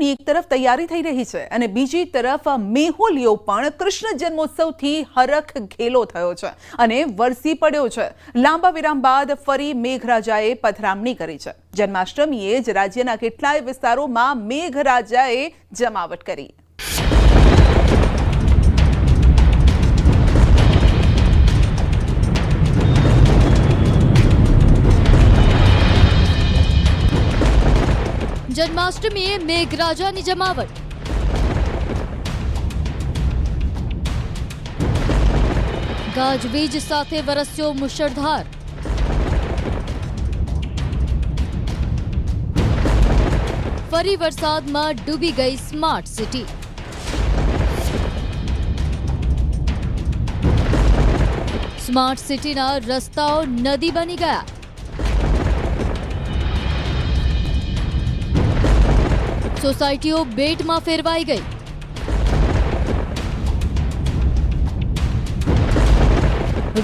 જન્માષ્ટમીની એક તરફ તૈયારી થઈ રહી છે અને બીજી તરફ મેહુલિયો પણ કૃષ્ણ જન્મોત્સવથી હરખ ઘેલો થયો છે અને વરસી પડ્યો છે। લાંબા વિરામ બાદ ફરી મેઘરાજાએ પધરામણી કરી છે। જન્માષ્ટમીએ જ રાજ્યના કેટલાય વિસ્તારોમાં મેઘરાજાએ જમાવટ કરી। જન્માષ્ટમીએ મેઘરાજાની જમાવટ। ગાજવીજ સાથે વરસ્યો મુશળધાર। ફરી વરસાદમાં ડૂબી ગઈ સ્માર્ટ સિટી। સ્માર્ટ સિટીના રસ્તાઓ નદી બની ગયા। સોસાયટીઓ બેટમાં ફેરવાઈ ગઈ।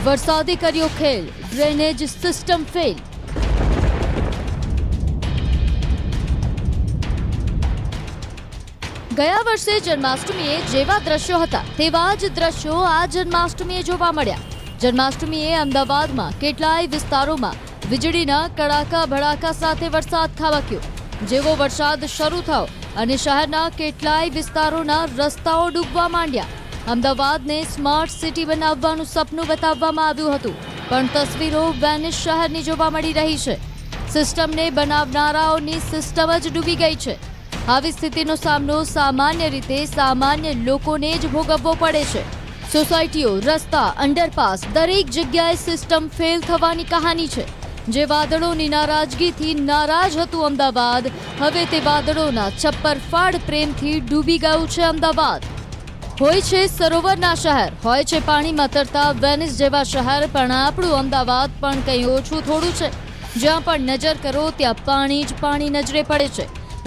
વરસાદે કર્યો ખેલ, ડ્રેનેજ સિસ્ટમ ફેલ। ગયા વર્ષે જન્માષ્ટમીએ જેવા દ્રશ્યો હતા તેવા જ દ્રશ્યો આ જન્માષ્ટમીએ જોવા મળ્યા। જન્માષ્ટમીએ અમદાવાદમાં કેટલાય વિસ્તારોમાં વીજળીના કડાકા ભડાકા સાથે વરસાદ ખાબક્યો। જેવો વરસાદ શરૂ થયો અને શહેરના કેટલાય વિસ્તારોના રસ્તાઓ ડૂબવા માંડ્યા। અમદાવાદને સ્માર્ટ સિટી બનાવવાનું સપનું બતાવવામાં આવ્યું હતું, પણ તસવીરો વેનિસ શહેરની જોવા મળી રહી છે। સિસ્ટમને બનાવનારાઓની સિસ્ટમ જ ડૂબી ગઈ છે। આવી સ્થિતિનો સામનો સામાન્ય રીતે સામાન્ય લોકોને જ ભોગવવો પડે છે। સોસાયટીઓ, રસ્તા, અંડરપાસ દરેક જગ્યાએ સિસ્ટમ ફેલ થવાની કહાની છે। જે વાદળોની નારાજગીથી નારાજ હતું અમદાવાદ, હવે તે વાદળોના છપ્પર ફાડ પ્રેમથી ડૂબી ગયું છે અમદાવાદ। હોય છે સરોવરના શહેર, હોય છે પાણીમાં તરતા વેનિસ જેવા શહેર, પણ આપણું અમદાવાદ પણ કંઈ ઓછું થોડું છે। જ્યાં પણ નજર કરો ત્યાં પાણી જ પાણી નજરે પડે છે।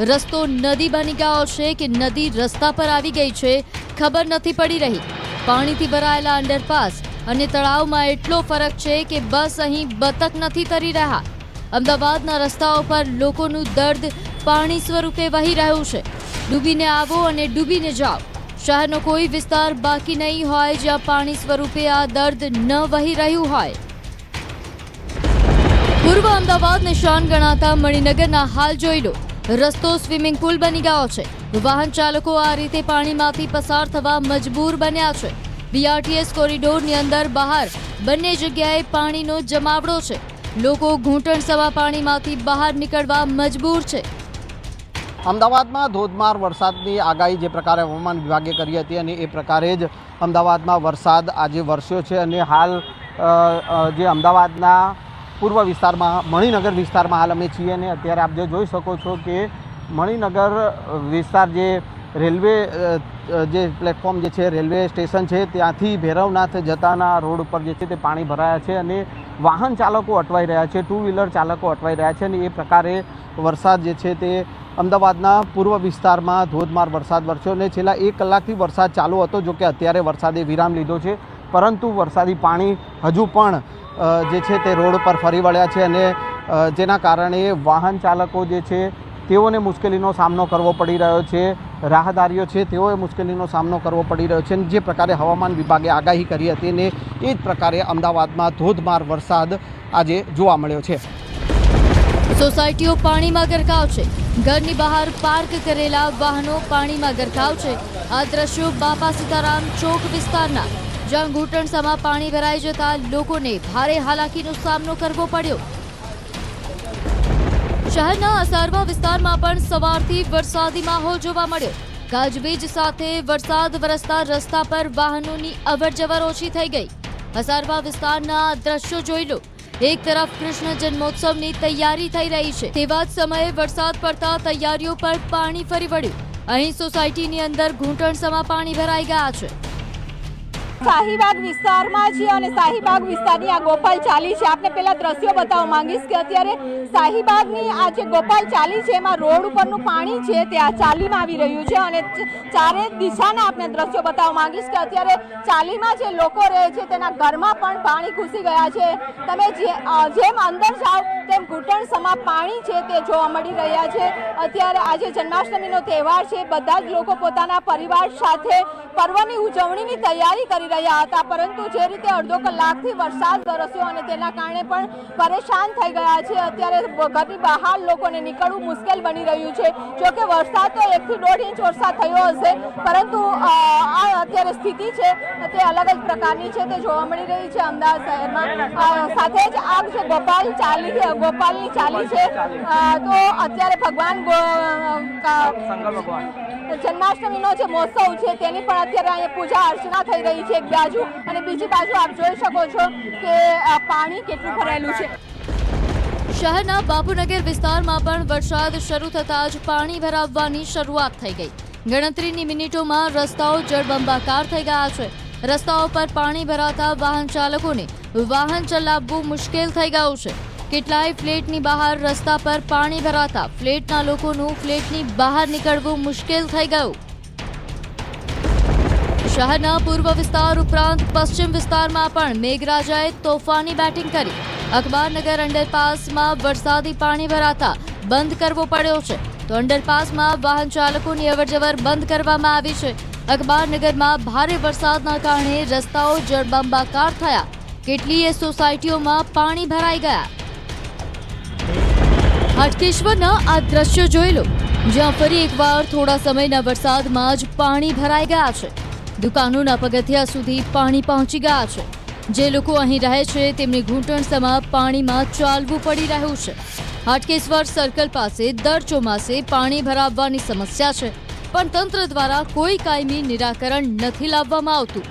રસ્તો નદી બની ગયો છે કે નદી રસ્તા પર આવી ગઈ છે ખબર નથી પડી રહી। પાણીથી ભરાયેલા અંડરપાસ અને તળાવમાં એટલો ફરક છે કે બસ અહીં બતક નથી તરી રહ્યા। અમદાવાદના રસ્તાઓ પર લોકોનું દર્દ પાણી સ્વરૂપે વહી રહ્યું છે। ડૂબીને આવો અને ડૂબીને જાઓ। શહેરનો કોઈ વિસ્તાર બાકી નહીં હોય જ્યાં પાણી સ્વરૂપે આ દર્દ ન વહી રહ્યું હોય। પૂર્વ અમદાવાદ નિશાન ગણાતા મણિનગરના હાલ જોઈ લો। રસ્તો સ્વિમિંગ પુલ બની ગયો છે। વાહન ચાલકો આ રીતે પાણીમાંથી પસાર થવા મજબૂર બન્યા છે। બીઆરટીએસ કોરિડોરની અંદર બહાર બંને જગ્યાએ પાણીનો જમાવડો છે। લોકો ઘૂંટણ સવા પાણીમાંથી બહાર નીકળવા મજબૂર છે। અમદાવાદમાં ધોધમાર વરસાદની આગાહી જે પ્રકારે હવામાન વિભાગે કરી હતી અને એ પ્રકારે જ અમદાવાદમાં વરસાદ આજે વરસ્યો છે। અને હાલ જે અમદાવાદના પૂર્વ વિસ્તારમાં મણિનગર વિસ્તારમાં હાલ અમે છીએ અને અત્યારે આપ જે જોઈ શકો છો કે મણિનગર વિસ્તાર જે રેલવે જે પ્લેટફોર્મ જે છે રેલવે સ્ટેશન છે ત્યાંથી ભૈરવનાથ જતાના રોડ ઉપર જે છે તે પાણી ભરાયા છે અને વાહન ચાલકો અટવાઈ રહ્યા છે, ટુ વ્હીલર ચાલકો અટવાઈ રહ્યા છે। અને એ પ્રકારે વરસાદ જે છે તે અમદાવાદના પૂર્વ વિસ્તારમાં ધોધમાર વરસાદ વરસ્યો અને છેલ્લા 1 કલાકથી વરસાદ ચાલુ હતો। જો કે અત્યારે વરસાદે વિરામ લીધો છે, પરંતુ વરસાદી પાણી હજુ પણ જે છે તે રોડ પર ફરી વળ્યા છે અને જેના કારણે વાહન ચાલકો જે છે તેઓને મુશ્કેલીનો સામનો કરવો પડી રહ્યો છે। રાહદારીઓ છે તેઓએ મુશ્કેલીનો સામનો કરવો પડી રહ્યો છે। જે પ્રકારે હવામાન વિભાગે આગાહી કરી હતી ને એ જ પ્રકારે અમદાવાદમાં ધોધમાર વરસાદ આજે જોવા મળ્યો છે। સોસાયટીઓ પાણીમાં ગરકાવ છે। ઘરની બહાર પાર્ક કરેલા વાહનો પાણીમાં ગરકાવ છે। આ દ્રશ્યો બાપા સીતારામ ચોક વિસ્તારના, જ્યાં ઘૂંટણસમાં પાણી ભરાઈ જતા લોકોને ભારે હાલાકીનો સામનો કરવો પડ્યો। શહેરના અસારવા વિસ્તારમાં પણ સવારથી વરસાદી માહોલ જોવા મળ્યો। ગાજવીજ સાથે વરસાદ વરસતા રસ્તા પર વાહનોની અવરજવર ઓછી થઈ ગઈ। અસારવા વિસ્તારના દ્રશ્યો જોઈ લો। એક તરફ કૃષ્ણ જન્મોત્સવની તૈયારી થઈ રહી છે, તેવા જ સમયે વરસાદ પડતા તૈયારીઓ પર પાણી ફરી વળ્યું। અહીં સોસાયટીની અંદર ઘૂંટણસમાં પાણી ભરાઈ ગયા છે। શાહીબાગ વિસ્તારમાં છીએ અને શાહીબાગ વિસ્તારની આ ગોપાલ ચાલી છે. આપને પહેલા દ્રશ્યો બતાવવા માંગીશ કે અત્યારે શાહીબાગની આ જે ગોપાલ ચાલી છે એમાં રોડ ઉપરનું પાણી છે તે આ ચાલીમાં આવી રહ્યું છે અને ચારે દિશાના આપને દ્રશ્યો બતાવવા માંગીશ કે અત્યારે ચાલીમાં જે લોકો રહે છે તેના ઘરમાં પણ પાણી ઘૂસી ગયા છે. તમે જેમ અંદર જાઓ તેમ ઘૂંટણ સમા પાણી છે તે જોવા મળી રહ્યા છે. અત્યારે આજે જન્માષ્ટમીનો તહેવાર છે. બધા જ લોકો પોતાના પરિવાર સાથે પર્વની ઉજવણીની તૈયારી કરી રહ્યા હતા, પરંતુ જે રીતે અડધો કલાકથી વરસાદ વરસ્યો અને તેના કારણે પણ પરેશાન થઈ ગયા છે. અત્યારે ઘરની બહાર લોકોને નીકળવું મુશ્કેલ બની રહ્યું છે. જોકે વરસાદ તો 1 થી 1.5 ઇંચ વરસાદ થયો હશે, પરંતુ આ અત્યારે સ્થિતિ છે તે અલગ જ પ્રકારની છે તે જોવા મળી રહી છે અમદાવાદ શહેરમાં. સાથે જ આ જે ગોપાલની ચાલી છે તો અત્યારે ભગવાન જન્માષ્ટમીનો જે મહોત્સવ છે તેની પણ અત્યારે અહીંયા પૂજા અર્ચના થઈ રહી છે એક બાજુ, અને બીજી બાજુ આપ જોઈ શકો છો કે પાણી કેટલું ભરાયેલું છે. શહેરના બાપુનગર વિસ્તારમાં પણ વરસાદ શરૂ થતાં જ પાણી ભરાવવાની શરૂઆત થઈ ગઈ. ગણતરીની મિનિટોમાં રસ્તાઓ જળબંબાકાર થઈ ગયા છે. રસ્તાઓ પર પાણી ભરાતા વાહન ચાલકોને વાહન ચલાવવું મુશ્કેલ થઈ ગયું છે. કેટલાય ફ્લેટની બહાર રસ્તા પર પાણી ભરાતા ફ્લેટના લોકોનું ફ્લેટની બહાર નીકળવું મુશ્કેલ થઈ ગયું. શહેરના પૂર્વ વિસ્તાર ઉપરાંત પશ્ચિમ વિસ્તારમાં પણ મેઘરાજાએ તોફાની બેટિંગ કરી. અખબારનગર અંડરપાસમાં વરસાદી પાણી ભરાતા બંધ કરવો પડ્યો છે, તો અંડરપાસમાં વાહન ચાલકોની અવરજવર બંધ કરવામાં આવી છે. અખબારનગરમાં ભારે વરસાદના કારણે રસ્તાઓ જળબંબાકાર થયા. કેટલીય સોસાયટીઓમાં પાણી ભરાઈ ગયા. હાટકેશ્વરના આ દ્રશ્યો જોઈ લો, જ્યાં ફરી એકવાર થોડા સમયના વરસાદમાં જ પાણી ભરાઈ ગયા છે. દુકાનોના પગથિયા સુધી પાણી પહોંચી ગયા છે. જે લોકો અહીં રહે છે તેમને ઘૂંટણ સમા પાણીમાં ચાલવું પડી રહ્યું છે. હાટકેશ્વર સર્કલ પાસે દર ચોમાસે પાણી ભરાવવાની સમસ્યા છે, પણ તંત્ર દ્વારા કોઈ કાયમી નિરાકરણ નથી લાવવામાં આવતું.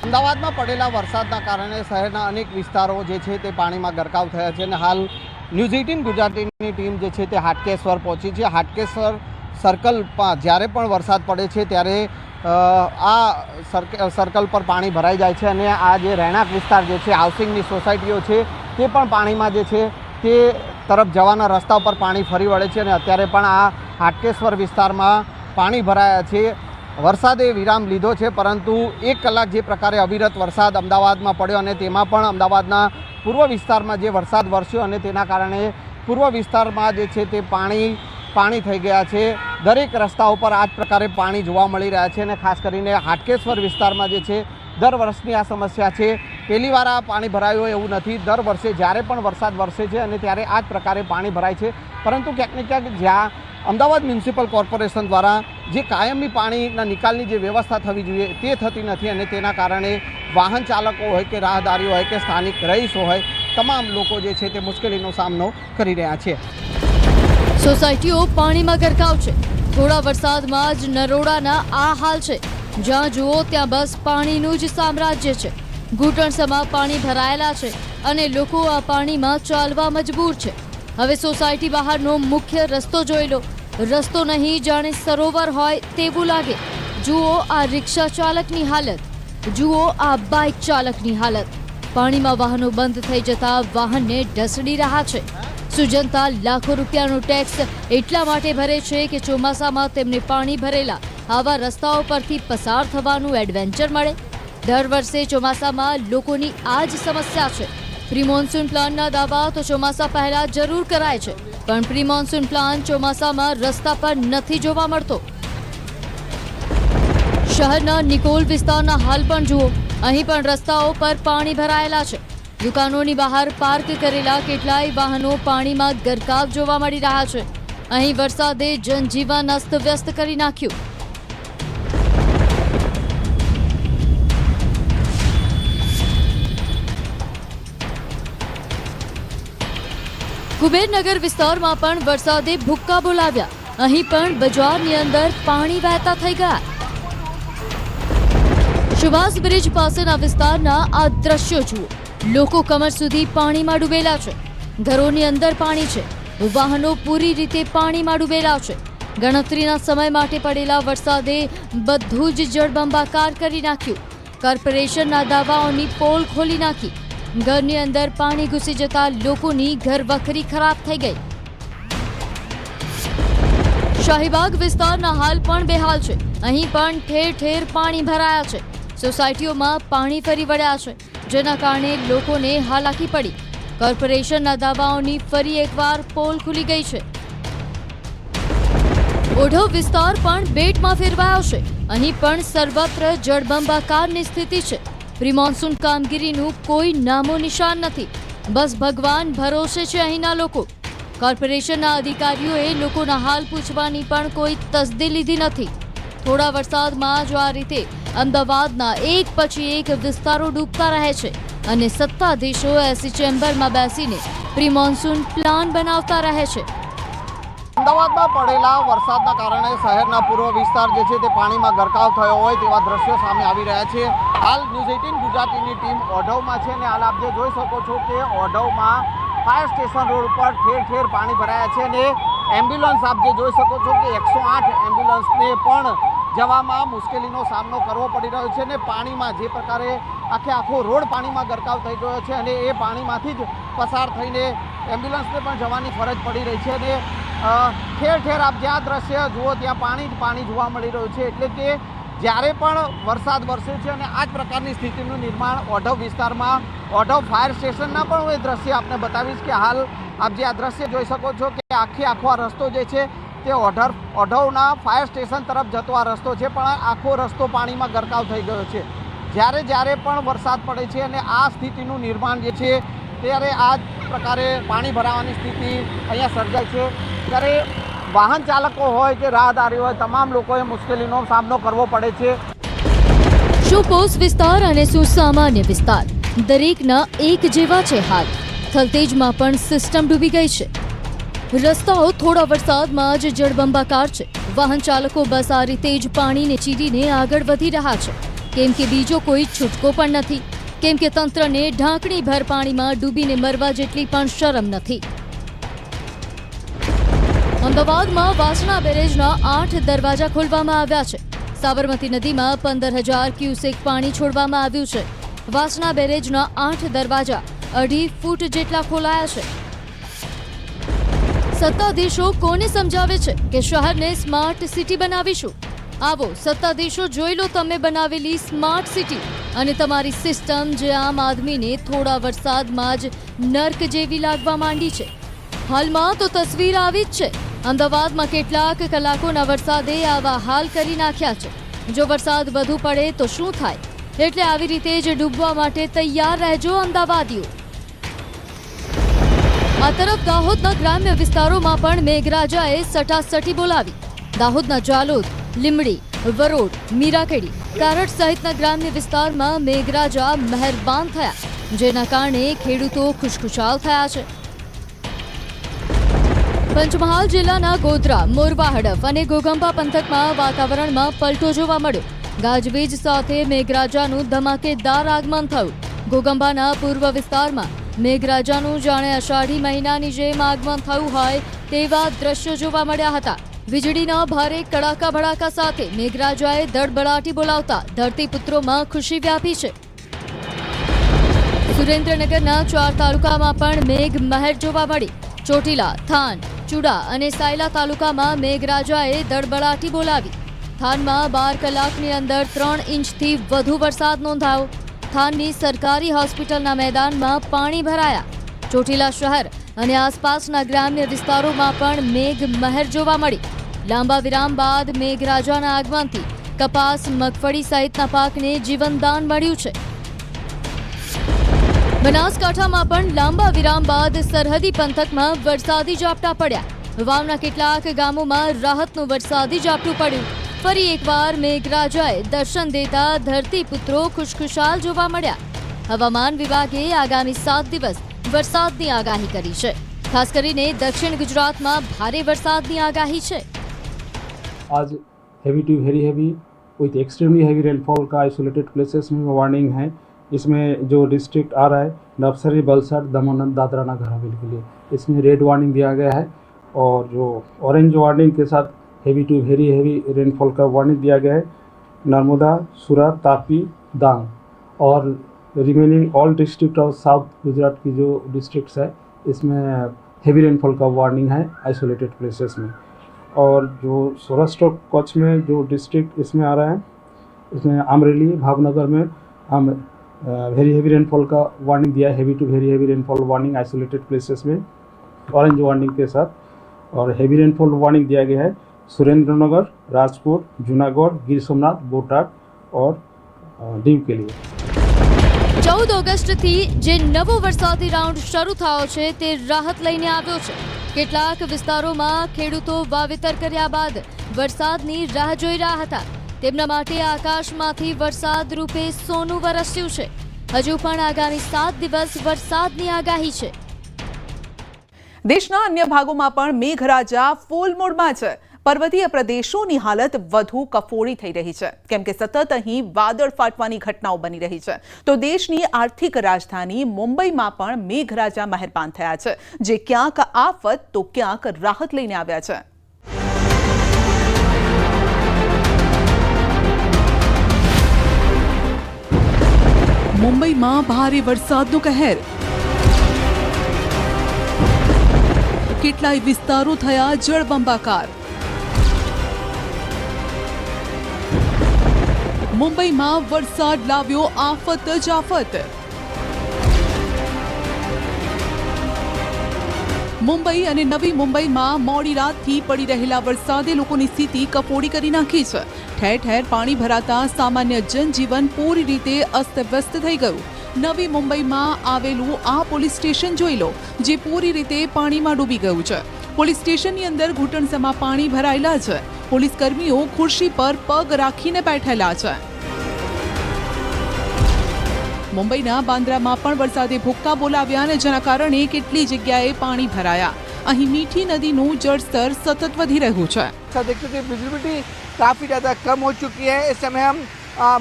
અમદાવાદમાં પડેલા વરસાદના કારણે શહેરના અનેક વિસ્તારો જે છે તે પાણીમાં ગરકાવ થયા છે અને હાલ ન્યૂઝ 18 ગુજરાતીની ટીમ જે છે તે હાટકેશ્વર પહોંચી છે. હાટકેશ્વર સર્કલમાં જ્યારે પણ વરસાદ પડે છે ત્યારે આ સર્કલ પર પાણી ભરાઈ જાય છે અને આ જે રહેણાંક વિસ્તાર જે છે, હાઉસિંગની સોસાયટીઓ છે, તે પણ પાણીમાં જે છે તે તરફ જવાના રસ્તા ઉપર પાણી ફરી વળે છે અને અત્યારે પણ આ હાટકેશ્વર વિસ્તારમાં પાણી ભરાયા છે. વરસાદે વિરામ લીધો છે, પરંતુ 1 કલાક જે પ્રકારે અવિરત વરસાદ અમદાવાદમાં પડ્યો અને તેમાં પણ અમદાવાદના પૂર્વ વિસ્તારમાં જે વરસાદ વરસ્યો અને તેના કારણે પૂર્વ વિસ્તારમાં જે છે તે પાણી થઈ ગયા છે. દરેક રસ્તાઓ પર આ જ પ્રકારે પાણી જોવા મળી રહ્યા છે અને ખાસ કરીને હાટકેશ્વર વિસ્તારમાં જે છે દર વર્ષની આ સમસ્યા છે. પહેલી વાર આ પાણી ભરાયું હોય એવું નથી. દર વર્ષે જ્યારે પણ વરસાદ વરસે છે અને ત્યારે આ જ પ્રકારે પાણી ભરાય છે, પરંતુ ક્યાંક ને ક્યાંક જ્યાં અમદાવાદ મ્યુનિસિપલ કોર્પોરેશન દ્વારા જે કાયમી પાણીના નિકાલની જે વ્યવસ્થા થવી જોઈએ તે થતી નથી અને તેના કારણે વાહન ચાલકો હોય કે રાહદારીઓ હોય કે સ્થાનિક રહીશો હોય, તમામ લોકો જે છે તે મુશ્કેલીનો સામનો કરી રહ્યા છે. સોસાયટીઓ પાણીમાં ગરકાવ છે. થોડા વરસાદમાં જ નરોડાના આ હાલ છે. જ્યાં જુઓ ત્યાં બસ પાણીનું જ સામ્રાજ્ય છે. ઘૂંટણસમાં પાણી ભરાયેલા છે અને લોકો આ પાણીમાં ચાલવા મજબૂર છે. હવે સોસાયટી બહારનો મુખ્ય રસ્તો જોઈ લો. રસ્તો નહીં, જાણે સરોવર હોય તેવું લાગે. જુઓ આ રિક્ષા ચાલકની હાલત, જુઓ આ બાઇક ચાલકની હાલત. પાણીમાં વાહનો બંધ થઈ જતા વાહનને ઢસડી રહ્યા છે. સુજનતા લાખો રૂપિયાનો ટેક્સ એટલા માટે ભરે છે કે ચોમાસામાં તેમને પાણી ભરેલા આવા રસ્તાઓ પરથી પસાર થવાનું એડવેન્ચર મળે. દર વર્ષે ચોમાસામાં લોકોની આ જ સમસ્યા છે. પ્રી મોન્સૂન પ્લાનના દાવા તો ચોમાસા પહેલા જરૂર કરાય છે, પણ પ્રી મોન્સૂન પ્લાન ચોમાસામાં રસ્તા પર નથી જોવા મળતો. શહેરના નિકોલ વિસ્તારના હાલ પણ જુઓ, અહીં પણ રસ્તાઓ પર પાણી ભરાયેલા છે. દુકાનોની બહાર પાર્ક કરેલા કેટલાય વાહનો પાણીમાં ગરકાવ જોવા મળી રહ્યા છે. અહીં વરસાદે જનજીવન અસ્તવ્યસ્ત કરી નાખ્યું. કુબેરનગર વિસ્તારમાં પણ વરસાદે ભૂક્કા બોલાવ્યા. અહીં પણ બજારની અંદર પાણી વહેતા થઈ ગયા. સુભાષ બ્રિજ પાસેના વિસ્તારના આ દ્રશ્યો જુઓ. લોકો કમર સુધી પાણીમાં ડૂબેલા છે. ઘરોની અંદર પાણી છે. વાહનો પૂરી રીતે પાણીમાં ડૂબેલા છે. ગણતરીના સમય માટે પડેલા વરસાદે બધું જ જળબંબાકાર કરી નાખ્યું. કોર્પોરેશનના દાવાઓની પોલ ખોલી નાખી. ઘરની અંદર પાણી ઘૂસી જતા લોકોની ઘરવખરી ખરાબ થઈ ગઈ. શાહીબાગ વિસ્તારના હાલ પણ બેહાલ છે. અહીં પણ ઠેર ઠેર પાણી ભરાયા છે. સોસાયટીઓમાં પાણી ફરી વળ્યા છે, જેના કારણે લોકોને હાલાકી પડી. કોર્પોરેશનના દાવાઓની ફરી એકવાર પોલ ખુલી ગઈ છે. ઓઢવ વિસ્તાર પણ બેટમાં ફેરવાયો છે. અહીં પણ સર્વત્ર જળબંબાકારની સ્થિતિ છે. પ્રી મોન્સૂન કામગીરીનું કોઈ નામો નિશાન નથી. બસ ભગવાન ભરોસે છે અહીંના લોકો. કોર્પોરેશનના અધિકારીઓએ લોકોના હાલ પૂછવાની પણ કોઈ તસદી લીધી નથી. થોડા વરસાદમાં જ આ રીતે અમદાવાદના એક પછી એક વિસ્તારો ડૂબતા રહે છે અને સત્તાધીશો એસી ચેમ્બરમાં બેસીને પ્રી મોન્સૂન પ્લાન બનાવતા રહે છે. અમદાવાદમાં પડેલા વરસાદના કારણે શહેરના પૂર્વ વિસ્તાર જે છે તે પાણીમાં ગરકાવ થયો હોય તેવા દ્રશ્યો સામે આવી રહ્યા છે. હાલ ન્યૂઝ 18 ગુજરાતીની ટીમ ઓઢવમાં છે અને હાલ આપ જે જોઈ શકો છો કે ઓઢવમાં ફાયર સ્ટેશન રોડ ઉપર ઠેર ઠેર પાણી ભરાયા છે અને એમ્બ્યુલન્સ આપ જે જોઈ શકો છો કે 108 એમ્બ્યુલન્સને પણ જવામાં મુશ્કેલીનો સામનો કરવો પડી રહ્યો છે અને પાણીમાં જે પ્રકારે આખો રોડ પાણીમાં ગરકાવ થઈ ગયો છે અને એ પાણીમાંથી જ પસાર થઈને એમ્બ્યુલન્સને પણ જવાની ફરજ પડી રહી છે અને ઠેર ઠેર આપ જ્યાં દ્રશ્ય જુઓ ત્યાં પાણી જ પાણી જોવા મળી રહ્યું છે. એટલે કે જ્યારે પણ વરસાદ વરસે છે અને આ જ પ્રકારની સ્થિતિનું નિર્માણ ઓઢવ વિસ્તારમાં ઓઢવ ફાયર સ્ટેશનના પણ હું એ દ્રશ્ય આપને બતાવીશ કે હાલ આપ જે આ દ્રશ્ય જોઈ શકો છો કે આખો આ રસ્તો જે છે તે ઓઢવના ફાયર સ્ટેશન તરફ જતો આ રસ્તો છે, પણ આખો રસ્તો પાણીમાં ગરકાવ થઈ ગયો છે. જ્યારે પણ વરસાદ પડે છે અને આ સ્થિતિનું નિર્માણ જે છે ત્યારે આ જ પ્રકારે પાણી ભરાવાની સ્થિતિ અહીંયા સર્જાય છે. ત્યારે વાહન ચાલકો હોય કે રાહદારીઓ હોય તમામ લોકોએ મુશ્કેલીનો સામનો કરવો પડે છે. શું પોસ્ટ વિસ્તાર અને શું સામાન્ય વિસ્તાર, દરેકના એક જેવા છે હાલ. થલતેજમાં પણ સિસ્ટમ ડૂબી ગઈ છે. રસ્તાઓ થોડા વરસાદમાં જ જળબંબાકાર છે. વાહન ચાલકો બસ આ રીતે જ પાણીને ચીરીને આગળ વધી રહ્યા છે, કેમ કે બીજો કોઈ છૂટકો પણ નથી. કેમ કે તંત્રને ઢાંકણી ભર પાણીમાં ડૂબીને મરવા જેટલી પણ શરમ નથી. અમદાવાદમાં વાસણા બેરેજના 8 દરવાજા ખોલવામાં આવ્યા છે. સાબરમતી નદીમાં 15,000 ક્યુસેક પાણી છોડવામાં આવ્યું છે. વાસણા બેરેજના 8 દરવાજા 2.5 ફૂટ જેટલા ખોલાયા છે. સત્તાધીશો કોને સમજાવે છે કે શહેરને સ્માર્ટ સિટી બનાવીશું? આવો સત્તાધીશો, જોઈ લો તમે બનાવેલી સ્માર્ટ સિટી અને તમારી સિસ્ટમ જે આમ આદમીને થોડા વરસાદમાં જ નર્ક જેવી લાગવા માંડી છે. હાલમાં તો તસવીર આવી જ છે. અમદાવાદમાં કેટલાક કલાકોના વરસાદે આવા હાલ કરી નાખ્યા છે. જો વરસાદ વધુ પડે તો શું થાય? એટલે આવી રીતે જ ડૂબવા માટે તૈયાર રહેજો અમદાવાદીઓ. આ તરફ દાહોદના ગ્રામ્ય વિસ્તારોમાં પણ મેઘરાજાએ સટાસટી બોલાવી. દાહોદના જાલોદ, લીમડી, વરોડ, મીરાકેડી, કારડ સહિતના ગ્રામ્ય વિસ્તારમાં મેઘરાજા મહેરબાન થયા, જેના કારણે ખેડૂતો ખુશખુશાલ થયા છે. પંચમહાલ જિલ્લાના ગોધરા, મોરવા હડફ અને ઘોઘંબા પંથકમાં વાતાવરણમાં પલટો જોવા મળ્યો. ગાજવીજ સાથે મેઘરાજાનું ધમાકેદાર આગમન થયું. ઘોઘંબાના પૂર્વ વિસ્તારમાં મેઘરાજાનું જાણે અષાઢી મહિનાની જેમ આગમન થયું હોય તેવા દ્રશ્યો જોવા મળ્યા હતા. વીજળીના ભારે કડાકા ભડાકા સાથે મેઘરાજાએ ધડબડાટી બોલાવતા ધરતીપુત્રોમાં ખુશી વ્યાપી છે. સુરેન્દ્રનગરના 4 તાલુકામાં પણ મેઘ મહેર જોવા મળી. ચોટીલા, થાન, ચુડા અને સાયલા તાલુકામાં મેઘરાજાએ ધડબડાટી બોલાવી. થાનમાં 12 કલાકની અંદર 3 ઇંચથી વધુ વરસાદ નોંધાયો. થાનની સરકારી હોસ્પિટલના મેદાનમાં પાણી ભરાયા. ચોટીલા શહેર અને આસપાસના ગ્રામ્ય વિસ્તારોમાં પણ મેઘ મહેર જોવા મળી. લાંબા વિરામ બાદ મેઘરાજાના આગમનથી કપાસ, મગફળી સહિતના પાકને જીવનદાન મળ્યું છે. બનાસકાંઠામાં પણ લાંબા વિરામ બાદ સરહદી પંથકમાં વરસાદી ઝાપટા પડ્યા. વાવના કેટલાક ગામોમાં રાહતનું વરસાદી ઝાપટું પડ્યું. ફરી એકવાર મેઘરાજાએ દર્શન દેતા ધરતીપુત્રો ખુશખુશાલ જોવા મળ્યા. હવામાન વિભાગે આગામી 7 દિવસ વરસાદની આગાહી કરી છે. ખાસ કરીને દક્ષિણ ગુજરાતમાં ભારે વરસાદની આગાહી છે. आज heavy to very heavy with extremely heavy rainfall का आइसोलेटेड प्लेसेस में वार्निंग है. इसमें जो डिस्ट्रिक्ट आ रहा है नवसारी, वलसाड, दमन, दादरा नगर हवेली के लिए इसमें रेड वार्निंग दिया गया है और जो ऑरेंज वार्निंग के साथ heavy to very heavy rainfall का वार्निंग दिया गया है. नर्मदा, सूरत, तापी, दांग और remaining all district of south Gujarat की जो डिस्ट्रिक्ट्स है इसमें हेवी रेनफॉल का वार्निंग है आइसोलेटेड प्लेसेस में। और जो सौराष्ट्र कच्छ में जो डिस्ट्रिक्ट इसमें आ रहा है इसमें अमरेली भावनगर में हम वेरी हेवी रेनफॉल का वार्निंग दिया है, heavy to very heavy rainfall warning isolated places में ऑरेंज वार्निंग के साथ। और हेवी रेनफॉल वार्निंग दिया गया है सुरेंद्रनगर, राजकोट, जूनागढ़, गिर सोमनाथ, बोटाद और दीव के लिए। 14 ઓગસ્ટથી જે નવો વરસાદી રાઉન્ડ શરૂ થયો છે તે રાહત લઈને આવ્યો છે। કેટલાક વિસ્તારોમાં ખેડૂતો વાવેતર કર્યા બાદ વરસાદની રાહ જોઈ રહ્યા હતા। તેમના માટે આકાશમાંથી વરસાદ રૂપે સોનું વરસ્યું છે। હજુ પણ આગામી 7 દિવસ વરસાદની આગાહી છે। દેશના અન્ય ભાગોમાં પણ મેઘરાજા ફૂલ મૂડમાં છે। પર્વતીય પ્રદેશોની હાલત વધુ કફોડી થઈ રહી છે કેમ કે સતત અહીં વાદળ ફાટવાની ઘટનાઓ બની રહી છે। તો દેશની આર્થિક રાજધાની મુંબઈમાં પણ મેઘરાજા મહેરબાન થયા છે, જે ક્યાંક આફત તો ક્યાંક રાહત લઈને આવ્યા છે। મુંબઈમાં ભારે વરસાદનો કહેર, કેટલાય વિસ્તારો થયા જળબંબાકાર। મુંબઈમાં વરસાદ લાવ્યો આફત જ આફત। મુંબઈ અને નવી મુંબઈમાં મોડી રાતથી પડી રહેલા વરસાદે લોકોની સ્થિતિ કફોડી કરી નાખી છે। ઠેર ઠેર પાણી ભરાતા સામાન્ય જનજીવન પૂરી રીતે અસ્તવ્યસ્ત થઈ ગયું। નવી મુંબઈમાં આવેલું આ પોલીસ સ્ટેશન જોઈ લો, જે પૂરી રીતે પાણીમાં ડૂબી ગયું છે। પોલીસ સ્ટેશનની અંદર ઘૂંટણસમાં પાણી ભરાયેલા છે। પોલીસ કર્મીઓ ખુરશી પર પગ રાખીને બેઠેલા છે। મુંબઈના બાંદ્રામાં પણ વરસાદે ભૂક્કા બોલાવ્યા અને જેના કારણે કેટલી જગ્યાએ પાણી ભરાયા। અહીં મીઠી નદીનું જળસ્તર સતત વધી રહ્યું છે। देखते थे विजिबिलिटी काफ़ी ज़्यादा कम हो चुकी है। इस समय हम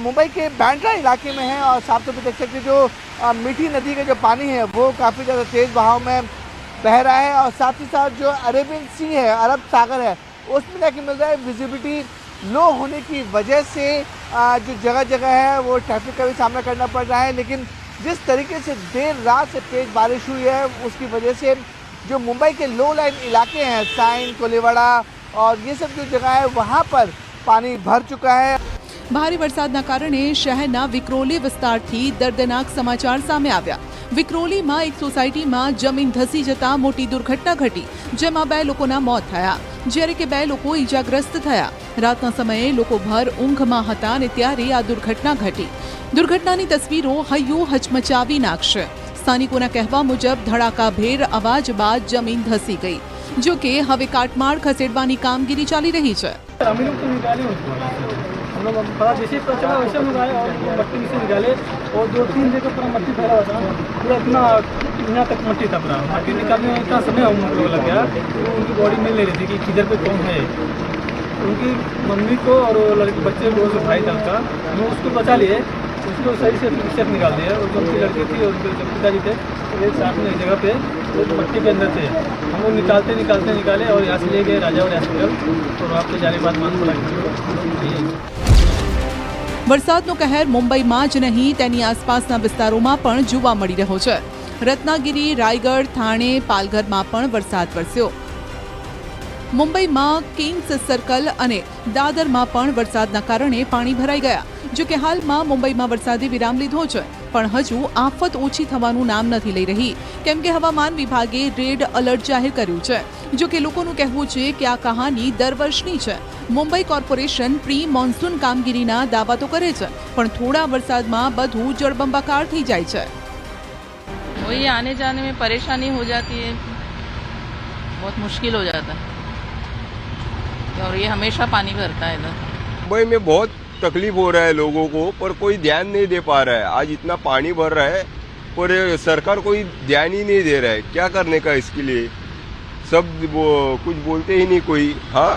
मुंबई के बांद्रा इलाके में हैं और साफ तौर पर देख सकते हैं जो मीठी नदी का जो पानी है वो काफ़ी ज़्यादा तेज़ बहाव में बह रहा है और साथ ही साथ जो अरेबियन सी है, अरब सागर है, उसमें जाके मिल रहा है विजिबिलिटी लो होने की वजह से जो जगह जगह है वो ट्रैफिक का भी सामना करना पड़ रहा है। लेकिन जिस तरीके से देर रात से तेज़ बारिश हुई है उसकी वजह से जो मुंबई के लो लाइन इलाके हैं, साइन, कोलीवाड़ा और ये सब जो जगह है वहाँ पर पानी भर चुका है। ભારે વરસાદના કારણે શહેરના વિક્રોલી વિસ્તારથી દર્દનાક સમાચાર સામે આવ્યા। વિક્રોલીમાં એક સોસાયટીમાં જમીન ધસી જતા મોટી દુર્ઘટના ઘટી, જેમાં 2 લોકોના મોત થયા, જ્યારે કે 2 લોકો ઈજાગ્રસ્ત થયા। રાતના સમયે લોકો ભર ઊંઘમાં હતા અને ત્યારે આ દુર્ઘટના ઘટી। દુર્ઘટનાની તસવીરો હૈયું હચમચાવી નાખશે। સ્થાનિકોના કહેવા મુજબ ધડાકાભેર અવાજ બાદ જમીન ધસી ગઈ, જો કે હવે કાટમાળ ખસેડવાની કામગીરી ચાલી રહી છે। हम लोग पता जैसे ही पता चला वैसे हम लोग आए और वो मट्टी से निकाले और 2-3 जगह पूरा मट्टी फैला हुआ था, पूरा इतना यहाँ तक मट्टी था पूरा। आगे निकालने में इतना समय हम लोग लग गया तो उनकी बॉडी मिल नहीं रही थी कि किधर पे कौन है। उनकी मम्मी को और लड़के बच्चे को जो भाई था उनका, हम उसको बचा लिए, उसको सही से पिक्चर निकाल दिया। और जो उनकी लड़की थी और उनके पिताजी थे वो एक साथ में एक जगह पे वो मट्टी के अंदर थे। हम लोग निकाले और यहाँ से ले गए राजावड़ हॉस्पिटल और वहाँ पे जाने के बाद मालूम पड़ा। વરસાદનો કહેર મુંબઈમાં જ નહીં તેની આસપાસના વિસ્તારોમાં પણ જોવા મળી રહ્યો છે। રત્નાગીરી, રાયગઢ, થાણે, પાલઘરમાં પણ વરસાદ વરસ્યો। મુંબઈમાં કિંગ્સ સર્કલ અને દાદરમાં પણ વરસાદના કારણે પાણી ભરાઈ ગયા। જો કે હાલમાં મુંબઈમાં વરસાદે વિરામ લીધો છે, પણ હજુ આફત ઓછી થવાનું નામ નથી લઈ રહી, કેમ કે હવામાન વિભાગે રેડ એલર્ટ જાહેર કર્યું છે। જો કે લોકોનું કહેવું છે કે આ કહાની દર વર્ષની છે। મુંબઈ કોર્પોરેશન પ્રી મોન્સૂન કામગીરીના દાવા તો કરે છે, પણ થોડા વરસાદમાં બધું જળબંબાકાર થઈ જાય છે। वही आने जाने में परेशानी हो जाती है, बहुत मुश्किल हो जाता है और ये हमेशा पानी भरता है इधर। मुंबई में बहुत तकलीफ हो रहा है लोगों को, पर कोई ध्यान नहीं दे पा रहा है। आज इतना पानी भर रहा है पर सरकार कोई ध्यान ही नहीं दे रहा है। क्या करने का इसके लिए, सब वो कुछ बोलते ही नहीं कोई। हाँ,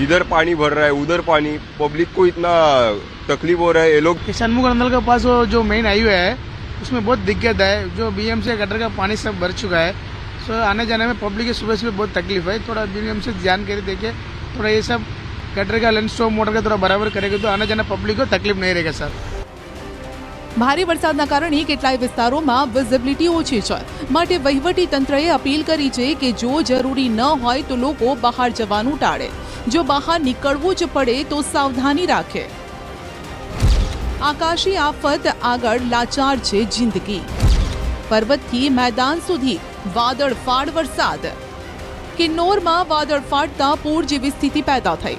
इधर पानी भर रहा है, उधर पानी, पब्लिक को इतना तकलीफ हो रहा है। ये लोग शनमुख नंदल के पास वो जो मेन हाईवे है उसमें बहुत दिक्कत है। जो BMC गटर का पानी सब भर चुका है, सो आने जाने में पब्लिक की सुबह सुबह बहुत तकलीफ है। थोड़ा BMC ध्यान कर देखिए, थोड़ा ये सब गटर का लेंस स्टॉप मोटर का थोड़ा बराबर करेगा तो आने जाने पब्लिक को तकलीफ नहीं रहेगा सर। ભારે વરસાદના કારણે કેટલાય વિસ્તારોમાં વિઝિબિલિટી ઓછી છે, માટે વહીવટી તંત્રએ અપીલ કરી છે કે જો જરૂરી ન હોય તો લોકો બહાર જવાનું ટાળે. જો બહાર નીકળવું જ પડે તો સાવધાની રાખે. આકાશી આફત આગળ લાચાર છે જિંદગી. પર્વતથી મેદાન સુધી વાદળફાડ વરસાદ. કિન્નોરમાં વાદળ ફાટતા પૂર જેવી સ્થિતિ પેદા થઈ,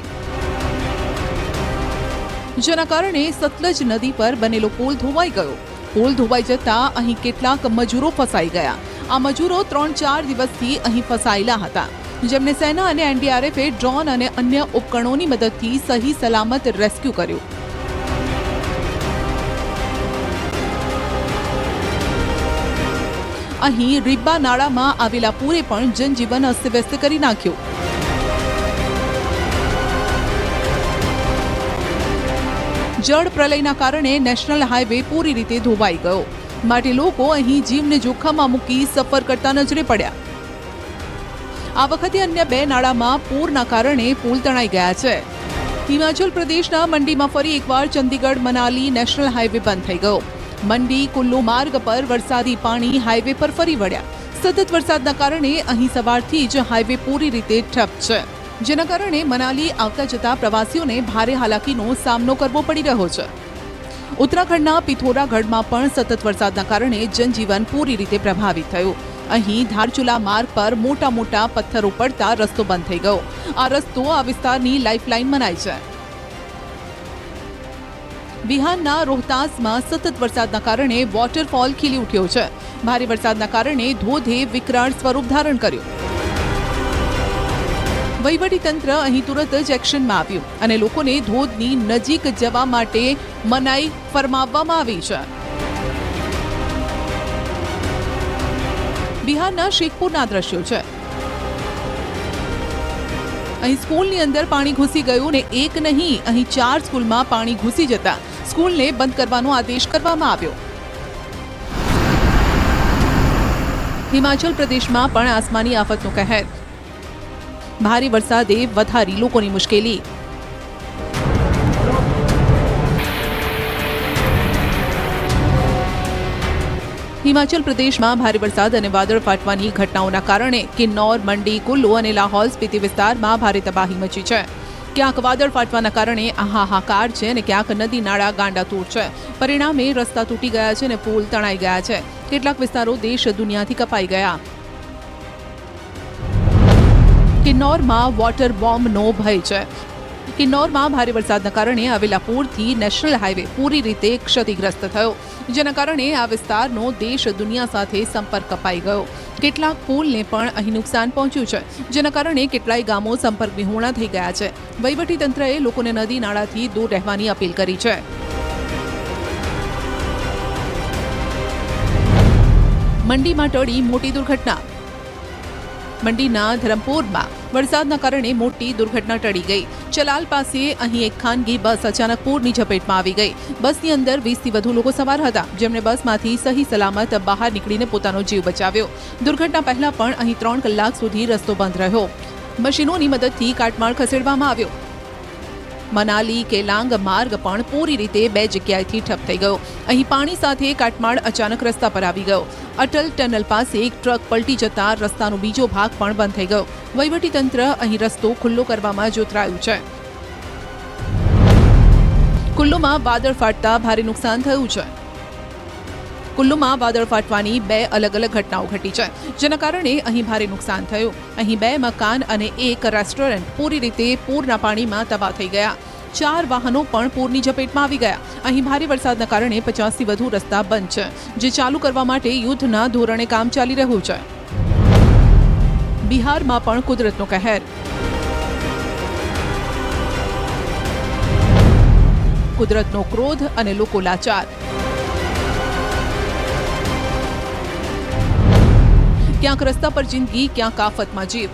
જેના કારણે સતલજ નદી પર બનેલો પુલ ધોવાઈ ગયો. પુલ ધોવાઈ જતા અહીં કેટલાક મજૂરો ફસાઈ ગયા. આ મજૂરો 3-4 દિવસથી અહીં ફસાયેલા હતા, જેમને સેના અને એનડીઆરએફે ડ્રોન અને અન્ય ઉપકરણોની મદદથી સહી સલામત રેસ્ક્યુ કર્યું. અહીં રીબ્બા નાળામાં આવેલા પૂરે પણ જનજીવન અસ્તવ્યસ્ત કરી નાખ્યું. જળ પ્રલયના કારણે નેશનલ હાઈવે પૂરી રીતે ધોવાઈ ગયો, માટે લોકો અહીં જીવને જોખમમાં મૂકી સફર કરતા નજરે પડ્યા. આ વખતે અન્ય 2 નાળામાં પૂરના કારણે પુલ તણાઈ ગયા છે. હિમાચલ પ્રદેશના મંડીમાં ફરી એકવાર ચંદીગઢ મનાલી નેશનલ હાઈવે બંધ થઈ ગયો. મંડી કુલ્લુ માર્ગ પર વરસાદી પાણી હાઈવે પર ફરી વળ્યા. સતત વરસાદના કારણે અહીં સવારથી જ હાઈવે પૂરી રીતે ઠપ છે, જેના કારણે મનાલી આવતા જતા પ્રવાસીઓને ભારે હાલાકીનો સામનો કરવો પડી રહ્યો છે. ઉત્તરાખંડના પિથોરાગઢમાં પણ સતત વરસાદના કારણે જનજીવન પૂરી રીતે પ્રભાવિત થયું. અહીં ધારચુલા માર્ગ પર મોટા મોટા પથ્થરો પડતા રસ્તો બંધ થઈ ગયો. આ રસ્તો આ વિસ્તારની લાઇફલાઇન મનાય છે. બિહારના રોહતાસમાં સતત વરસાદના કારણે વોટરફોલ ખીલી ઉઠ્યો છે. ભારે વરસાદના કારણે ધોધે વિકરાળ સ્વરૂપ ધારણ કર્યું. વહીવટીતંત્ર અહીં તુરત જ એક્શનમાં આવ્યું અને લોકોને ધોધની નજીક જવા માટે મનાઈ ફરમાવવામાં આવી છે. બિહારના શેખપુરના દ્રશ્યો છે. અહીં સ્કૂલની અંદર પાણી ઘૂસી ગયું ને એક નહીં, અહીં 4 સ્કૂલમાં પાણી ઘૂસી જતા સ્કૂલને બંધ કરવાનો આદેશ કરવામાં આવ્યો. હિમાચલ પ્રદેશમાં પણ આસમાની આફતનો કહેર. ભારે વરસાદે વધારી લોકોની મુશ્કેલી. હિમાચલ પ્રદેશમાં ભારે વરસાદ અને વાદળ ફાટવાની ઘટનાઓના કારણે કિન્નોર, મંડી, કુલ્લુ અને લાહૌલ સ્પીતિ વિસ્તારમાં ભારે તબાહી મચી છે. ક્યાંક વાદળ ફાટવાના કારણે હાહાકાર છે અને ક્યાંક નદી નાળા ગાંડાતૂર છે. પરિણામે રસ્તા તૂટી ગયા છે અને પુલ તણાઈ ગયા છે. કેટલાક વિસ્તારો દેશ દુનિયાથી કપાઈ ગયા. કિન્નોરમાં વોટર બોમ્બનો ભય છે. કિન્નોરમાં ભારે વરસાદના કારણે આવેલા પૂરથી નેશનલ હાઈવે પૂરી રીતે ક્ષતિગ્રસ્ત થયો, જેના કારણે આ વિસ્તારનો દેશ દુનિયા સાથે સંપર્ક કપાઈ ગયો. કેટલાક પુલને પણ અહીં નુકસાન પહોંચ્યું છે, જેના કારણે કેટલાય ગામો સંપર્ક વિહોણા થઈ ગયા છે. વહીવટીતંત્રએ લોકોને નદી નાળાથી દૂર રહેવાની અપીલ કરી છે. મંડીમાં ટળી મોટી દુર્ઘટના. મંડીના ધરમપુરમાં વરસાદના કારણે મોટી દુર્ઘટના ટળી ગઈ. ચલાલ પાસે અહીં એક ખાનગી બસ અચાનક પૂરની ઝપેટમાં આવી ગઈ. બસની અંદર 20થી વધુ લોકો સવાર હતા, જેમણે બસમાંથી સહી સલામત બહાર નીકળીને પોતાનો જીવ બચાવ્યો. દુર્ઘટના પહેલા પણ અહીં 3 કલાક સુધી રસ્તો બંધ રહ્યો. મશીનોની મદદથી કાટમાળ ખસેડવામાં આવ્યો. મનાલી કેલાંગ માર્ગ પણ પૂરી રીતે 2 જગ્યાએથી ઠપ થઈ ગયો. અહીં પાણી સાથે કાટમાળ અચાનક રસ્તા પર આવી ગયો. અટલ ટનલ પાસે એક ટ્રક પલટી જતા રસ્તાનો બીજો ભાગ પણ બંધ થઈ ગયો. વહીવટીતંત્ર અહીં રસ્તો ખુલ્લો કરવામાં જોતરાયું છે. કુલ્લુમાં વાદળ ફાટતા ભારે નુકસાન થયું છે. કુલ્લુમાં વાદળ ફાટવાની 2 અલગ અલગ ઘટનાઓ ઘટી છે, જેના કારણે અહીં ભારે નુકસાન થયું. અહીં 2 મકાન અને એક રેસ્ટોરન્ટ પૂરી રીતે પૂરના પાણીમાં તબાહ થઈ ગયા. 4 વાહનો પણ પૂરની ઝપેટમાં આવી ગયા. અહીં ભારે વરસાદના કારણે 50થી વધુ રસ્તા બંધ છે, જે ચાલુ કરવા માટે યુદ્ધના ધોરણે કામ ચાલી રહ્યું છે. બિહારમાં પણ કુદરતનો કહેર. કુદરતનો ક્રોધ અને લોકો લાચાર. ક્યાંક રસ્તા પર જિંદગી, ક્યાંક આફતમાં જીવ.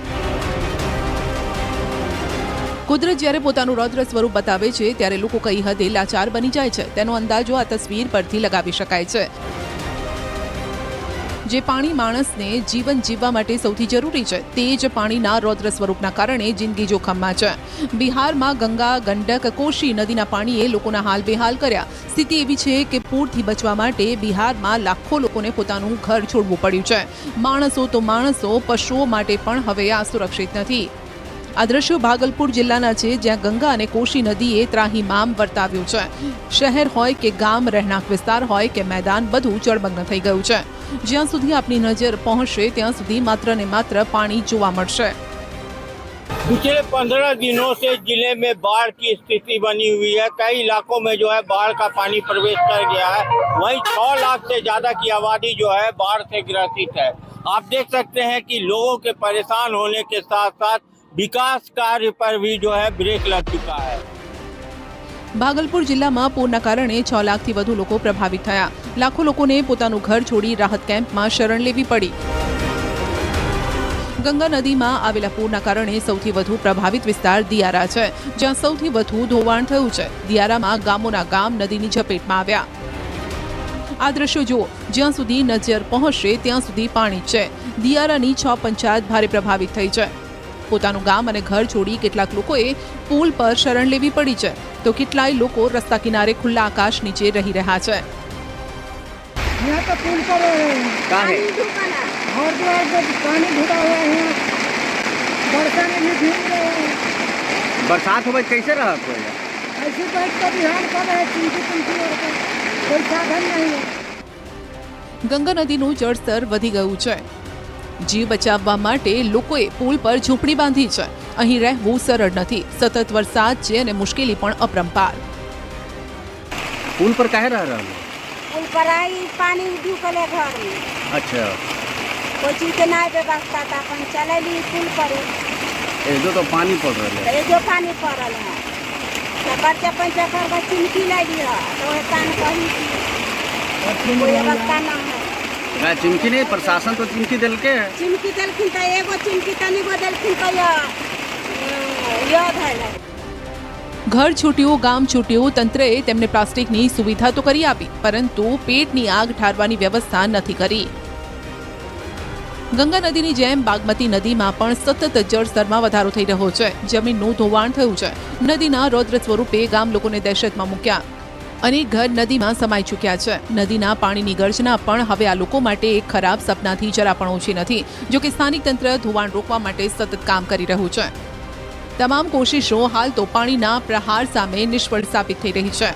કુદરત જ્યારે પોતાનું રૌદ્ર સ્વરૂપ બતાવે છે ત્યારે લોકો કઈ હદે લાચાર બની જાય છે, તેનો અંદાજો આ તસવીર પરથી લગાવી શકાય છે. જે પાણી માણસને જીવન જીવવા માટે સૌથી જરૂરી છે, તે જ પાણીના રૌદ્ર સ્વરૂપના કારણે જિંદગી જોખમમાં છે. બિહારમાં ગંગા, ગંડક, કોશી નદીના પાણીએ લોકોના હાલ બેહાલ કર્યા. સ્થિતિ એવી છે કે પૂરથી બચવા માટે બિહારમાં લાખો લોકોને પોતાનું ઘર છોડવું પડ્યું છે. માણસો તો માણસો, પશુઓ માટે પણ હવે આ સુરક્ષિત નથી. આ દ્રશ્યો ભાગલપુર જિલ્લાના છે, જ્યાં ગંગા અને કોશી નદીએ ત્રાહિમામ વર્તાવ્યું છે. શહેર હોય કે ગામ, રહેણાંક વિસ્તાર હોય કે મેદાન, બધું જળમગ્ન થઈ ગયું છે. જ્યાં સુધી આપની નજર પહોંચશે ત્યાં સુધી માત્ર ને માત્ર પાણી જોવા મળશે. पिछले 15 दिनों से जिले में बाढ़ की स्थिति बनी हुई है. कई इलाकों में जो है बाढ़ का पानी प्रवेश कर गया है. वहीं 6 लाख से ज्यादा की आबादी जो है बाढ़ से ग्रसित है. आप देख सकते हैं कि लोगों के परेशान होने के साथ साथ विकास कार्य पर भी जो है ब्रेक लग चुका है. ભાગલપુર જિલ્લામાં પૂરના કારણે 6 લાખથી વધુ લોકો પ્રભાવિત થયા. લાખો લોકોને પોતાનું ઘર છોડી રાહત કેમ્પમાં શરણ લેવી પડી. ગંગા નદીમાં આવેલા પૂરના કારણે સૌથી વધુ પ્રભાવિત વિસ્તાર દિયારા છે, જ્યાં સૌથી વધુ ધોવાણ થયું છે. દિયારામાં ગામોના ગામ નદીની ઝપેટમાં આવ્યા. આ દ્રશ્યો જુઓ, જ્યાં સુધી નજર પહોંચશે ત્યાં સુધી પાણી જ છે. દિયારાની 6 પંચાયત ભારે પ્રભાવિત થઈ છે. પોતાનું ગામ અને ઘર છોડી કેટલાક લોકોએ પુલ પર શરણ લેવી પડી છે, તો કેટલાય લોકો રસ્તા કિનારે ખુલ્લા આકાશ નીચે રહી રહ્યા છે. यहाँ तो पुल पर पानी और जो है पानी भरा हुआ है, बरसात में भीग रहे हैं. बरसात हो कैसे रहा कोई? ऐसे बैठ कर बिहार कर रहे हैं, चिंकी और कोई साधन नहीं है. ગંગા નદીનું જળસ્તર વધી ગયું છે. જીવ બચાવવા માટે લોકોએ પુલ પર ઝૂંપડી બાંધી છે. અહીં રહેવું સરળ નથી. સતત વરસાદ છે અને મુશ્કેલી પણ અપરંપાર. पुल पर काहे रह रहा है? पुल पर आई पानी ढुकल है घर में. अच्छा, कोई चीज के नहीं व्यवस्था था, अपन चले ली पुल पर. ये तो पानी पड़ रहा है. ये जो पानी पड़ल है तो बच्चा पंचा कर चिमकी लाई दिया तो कान कही थी कोई व्यवस्था ना है. चिमकी नहीं, प्रशासन तो चिमकी दिल के चिमकी दिलखिन तो एगो चिमकी तनी गो दिलखिन तो याद है. ઘર છૂટ્યું, ગામ છૂટ્યું, તંત્રએ તેમને પ્લાસ્ટિકની સુવિધા તો કરી આપી, પરંતુ પેટની આગ ઠારવાની વ્યવસ્થા નથી કરી. ગંગા નદીની જેમ બાગમતી નદીમાં પણ સતત જળસ્તરમાં વધારો થઈ રહ્યો છે. જમીનનું ધોવાણ થયું છે. નદીના રૌદ્ર સ્વરૂપે ગામ લોકોને દહેશતમાં મૂક્યા. અનેક ઘર નદીમાં સમાઈ ચૂક્યા છે. નદીના પાણીની ગર્જના પણ હવે આ લોકો માટે એક ખરાબ સપનાથી જરા પણ ઓછી નથી. જોકે સ્થાનિક તંત્ર ધોવાણ રોકવા માટે સતત કામ કરી રહ્યું છે. તમામ કોશિશો હાલ તો પાણીના પ્રહાર સામે નિષ્ફળ સાબિત થઈ રહી છે.